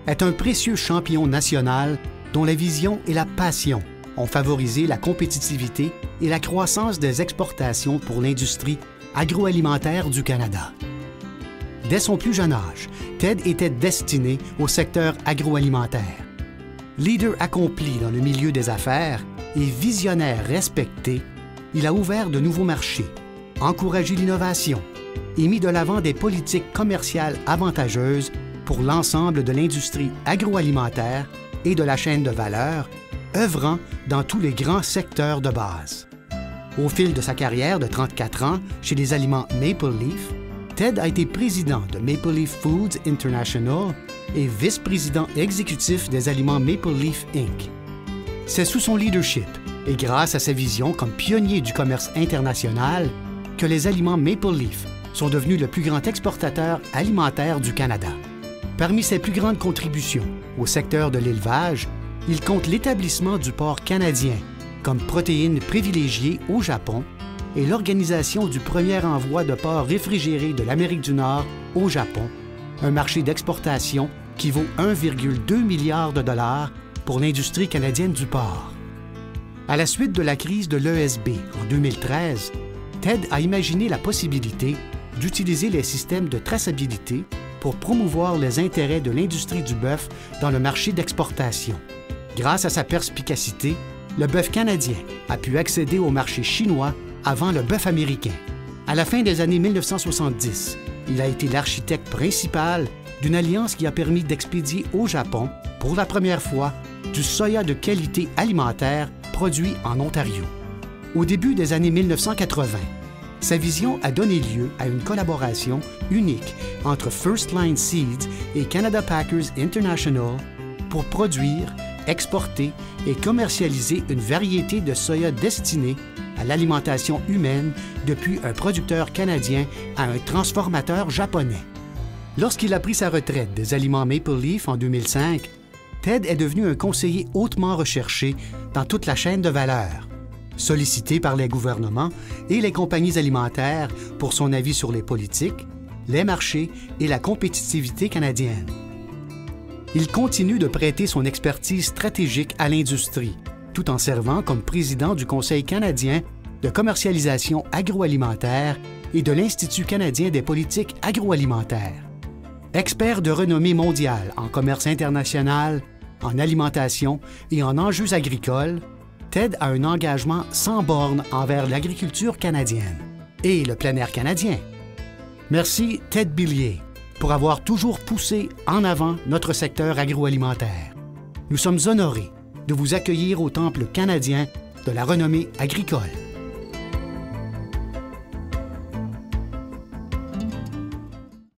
est un précieux champion national dont la vision et la passion ont favorisé la compétitivité et la croissance des exportations pour l'industrie agroalimentaire du Canada. Dès son plus jeune âge, Ted était destiné au secteur agroalimentaire. Leader accompli dans le milieu des affaires et visionnaire respecté, il a ouvert de nouveaux marchés, encouragé l'innovation et mis de l'avant des politiques commerciales avantageuses pour l'ensemble de l'industrie agroalimentaire et de la chaîne de valeur, œuvrant dans tous les grands secteurs de base. Au fil de sa carrière de 34 ans chez les aliments Maple Leaf, Ted a été président de Maple Leaf Foods International et vice-président exécutif des aliments Maple Leaf Inc. C'est sous son leadership et grâce à sa vision comme pionnier du commerce international que les aliments Maple Leaf sont devenus le plus grand exportateur alimentaire du Canada. Parmi ses plus grandes contributions au secteur de l'élevage, il compte l'établissement du porc canadien comme protéine privilégiée au Japon et l'organisation du premier envoi de porc réfrigéré de l'Amérique du Nord au Japon, un marché d'exportation qui vaut 1,2 milliard de dollars pour l'industrie canadienne du porc. À la suite de la crise de l'ESB en 2013, Ted a imaginé la possibilité d'utiliser les systèmes de traçabilité pour promouvoir les intérêts de l'industrie du bœuf dans le marché d'exportation. Grâce à sa perspicacité, le bœuf canadien a pu accéder au marché chinois avant le bœuf américain. À la fin des années 1970, il a été l'architecte principal d'une alliance qui a permis d'expédier au Japon, pour la première fois, du soya de qualité alimentaire produit en Ontario. Au début des années 1980, sa vision a donné lieu à une collaboration unique entre First Line Seeds et Canada Packers International pour produire, exporter et commercialiser une variété de soya destinée à l'alimentation humaine depuis un producteur canadien à un transformateur japonais. Lorsqu'il a pris sa retraite des aliments Maple Leaf en 2005, Ted est devenu un conseiller hautement recherché dans toute la chaîne de valeur, sollicité par les gouvernements et les compagnies alimentaires pour son avis sur les politiques, les marchés et la compétitivité canadienne. Il continue de prêter son expertise stratégique à l'industrie, tout en servant comme président du Conseil canadien de commercialisation agroalimentaire et de l'Institut canadien des politiques agroalimentaires. Expert de renommée mondiale en commerce international, en alimentation et en enjeux agricoles, Ted a un engagement sans bornes envers l'agriculture canadienne et le plein air canadien. Merci Ted Billier pour avoir toujours poussé en avant notre secteur agroalimentaire. Nous sommes honorés de vous accueillir au Temple canadien de la renommée agricole.